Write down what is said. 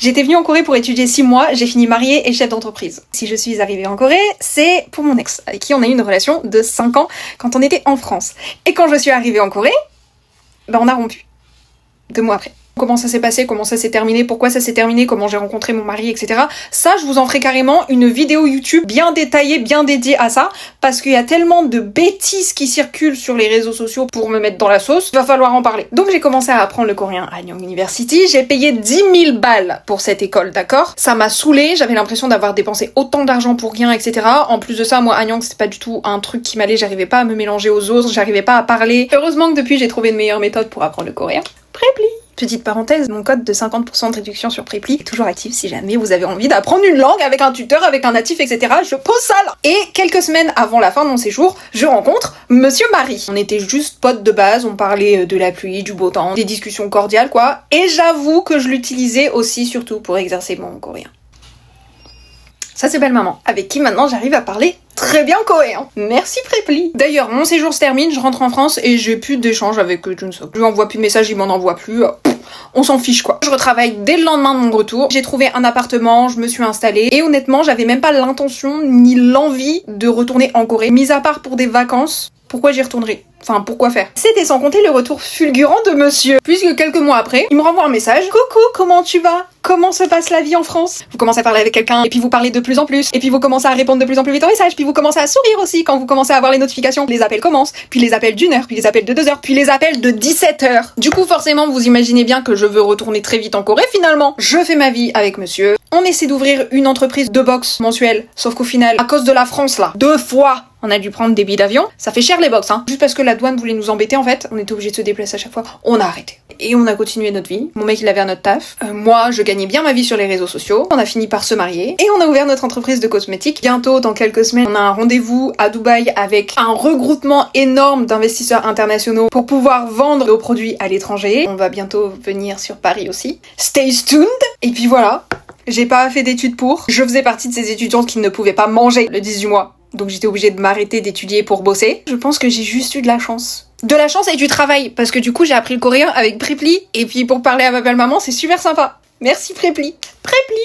J'étais venue en Corée pour étudier 6 mois, j'ai fini mariée et chef d'entreprise. Si je suis arrivée en Corée, c'est pour mon ex, avec qui on a eu une relation de 5 ans quand on était en France. Et quand je suis arrivée en Corée, on a rompu. 2 mois après. Comment ça s'est passé, comment ça s'est terminé, pourquoi ça s'est terminé, comment j'ai rencontré mon mari, etc. Ça, je vous en ferai carrément une vidéo YouTube bien détaillée, bien dédiée à ça, parce qu'il y a tellement de bêtises qui circulent sur les réseaux sociaux pour me mettre dans la sauce, il va falloir en parler. Donc j'ai commencé à apprendre le coréen à Anyang University, j'ai payé 10 000 balles pour cette école, d'accord? Ça m'a saoulée, j'avais l'impression d'avoir dépensé autant d'argent pour rien, etc. En plus de ça, moi, Anyang, c'était pas du tout un truc qui m'allait, j'arrivais pas à me mélanger aux autres, j'arrivais pas à parler. Heureusement que depuis, j'ai trouvé une meilleure méthode pour apprendre le coréen. Preply. Petite parenthèse, mon code de 50% de réduction sur Preply est toujours actif si jamais vous avez envie d'apprendre une langue avec un tuteur, avec un natif, etc. Je pose ça là. Et quelques semaines avant la fin de mon séjour, je rencontre Monsieur Marie. On était juste potes de base, on parlait de la pluie, du beau temps, des discussions cordiales quoi. Et j'avoue que je l'utilisais aussi surtout pour exercer mon coréen. Ça c'est belle maman, avec qui maintenant j'arrive à parler très bien coréen. Merci Preply. D'ailleurs, mon séjour se termine, je rentre en France et j'ai plus d'échange avec Junseok. Je lui envoie plus de messages, il m'en envoie plus. On s'en fiche quoi. Je retravaille dès le lendemain de mon retour. J'ai trouvé un appartement, je me suis installée et honnêtement, j'avais même pas l'intention ni l'envie de retourner en Corée. Mis à part pour des vacances, pourquoi j'y retournerai? Enfin, pourquoi faire? C'était sans compter le retour fulgurant de monsieur. Puisque quelques mois après, il me renvoie un message. Coucou, comment tu vas? Comment se passe la vie en France? Vous commencez à parler avec quelqu'un, et puis vous parlez de plus en plus, et puis vous commencez à répondre de plus en plus vite aux messages, puis vous commencez à sourire aussi quand vous commencez à avoir les notifications. Les appels commencent, puis les appels d'1 heure, puis les appels de 2 heures, puis les appels de 17 heures. Du coup, forcément, vous imaginez bien que je veux retourner très vite en Corée finalement. Je fais ma vie avec monsieur. On essaie d'ouvrir une entreprise de boxe mensuelle, sauf qu'au final, à cause de la France là, 2 fois, on a dû prendre des billets d'avion. Ça fait cher les box, hein. Juste parce que la douane voulait nous embêter en fait. On était obligé de se déplacer à chaque fois. On a arrêté. Et on a continué notre vie. Mon mec il avait un autre taf. Moi je gagnais bien ma vie sur les réseaux sociaux. On a fini par se marier. Et on a ouvert notre entreprise de cosmétiques. Bientôt, dans quelques semaines, on a un rendez-vous à Dubaï avec un regroupement énorme d'investisseurs internationaux pour pouvoir vendre nos produits à l'étranger. On va bientôt venir sur Paris aussi. Stay tuned. Et puis voilà. J'ai pas fait d'études pour. Je faisais partie de ces étudiantes qui ne pouvaient pas manger le 10 du mois. Donc j'étais obligée de m'arrêter d'étudier pour bosser. Je pense que j'ai juste eu de la chance. De la chance et du travail, parce que du coup j'ai appris le coréen avec Preply, et puis pour parler à ma belle maman, c'est super sympa. Merci Preply. Preply.